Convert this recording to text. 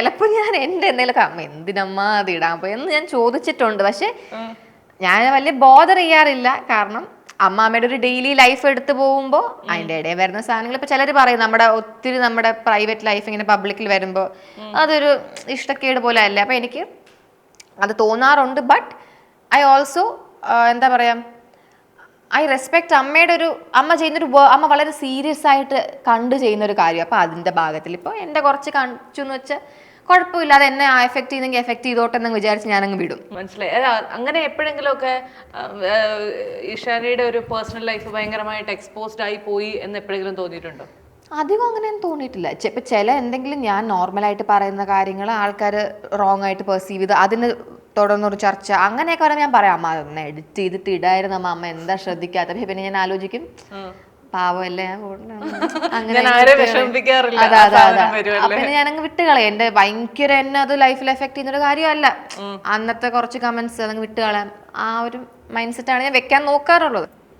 ചിലപ്പോൾ ഞാൻ എൻ്റെ എന്തെങ്കിലുമൊക്കെ അമ്മ എന്തിനമ്മ അത് ഇടാൻ പോയി എന്ന് ഞാൻ ചോദിച്ചിട്ടുണ്ട്. പക്ഷെ ഞാൻ വലിയ ബോധർ ചെയ്യാറില്ല. കാരണം അമ്മാമ്മയുടെ ഒരു ഡെയിലി ലൈഫ് എടുത്തു പോകുമ്പോൾ അതിൻ്റെ ഇടയിൽ വരുന്ന സാധനങ്ങൾ ഇപ്പൊ ചിലർ പറയും നമ്മുടെ പ്രൈവറ്റ് ലൈഫ് ഇങ്ങനെ പബ്ലിക്കിൽ വരുമ്പോൾ അതൊരു ഇഷ്ടക്കേട് പോലെ അല്ല. അപ്പൊ എനിക്ക് അത് തോന്നാറുണ്ട്. ബട്ട് ഐ ഓൾസോ എന്താ പറയാ, ഐ റെസ്പെക്ട് അമ്മയുടെ അമ്മ ചെയ്യുന്നൊരു അമ്മ വളരെ സീരിയസ് ആയിട്ട് കണ്ടു ചെയ്യുന്നൊരു കാര്യം. അപ്പൊ അതിന്റെ ഭാഗത്തിൽ ഇപ്പോൾ എൻ്റെ കുറച്ച് കാണിച്ചു എന്ന് വെച്ചാൽ കുഴപ്പമില്ല, അത് എന്നെ എഫക്ട് ചെയ്യുന്നെങ്കിൽ എഫക്ട് ചെയ്തോട്ടെ എന്ന് വിചാരിച്ച് ഞാനങ്ങ് വിടും. മനസ്സിലായി. അങ്ങനെ എപ്പോഴെങ്കിലും ഒക്കെ ഇഷാനിയുടെ ഒരു പേഴ്സണൽ ലൈഫ് ഭയങ്കരമായിട്ട് എക്സ്പോസ്ഡ് ആയി പോയി എന്ന് എപ്പോഴെങ്കിലും തോന്നിയിട്ടുണ്ടോ? അധികം അങ്ങനെയൊന്നും തോന്നിയിട്ടില്ല. ഇപ്പം ചില എന്തെങ്കിലും ഞാൻ നോർമലായിട്ട് പറയുന്ന കാര്യങ്ങൾ ആൾക്കാർ റോങ് ആയിട്ട് പെർസീവ് ചെയ്ത് അതിന് തുടർന്നൊരു ചർച്ച അങ്ങനെയൊക്കെ വരെ ഞാൻ പറയാം, അമ്മ ഒന്ന് എഡിറ്റ് ചെയ്തിട്ട് ഇടായിരുന്നു അമ്മ എന്താ ശ്രദ്ധിക്കാത്ത. പിന്നെ ഞാൻ ആലോചിക്കും പാവമല്ലേ അങ്ങനെ. പിന്നെ ഞാനങ്ങ് വിട്ടുകളയാം. എന്റെ ഭയങ്കര എന്നെ അത് ലൈഫിൽ എഫക്ട് ചെയ്യുന്നൊരു കാര്യമല്ല. അന്നത്തെ കുറച്ച് കമന്റ്സ് അതങ്ങ് വിട്ടുകളയാം. ആ ഒരു മൈൻഡ് സെറ്റാണ് ഞാൻ വെക്കാൻ നോക്കാറുള്ളത്.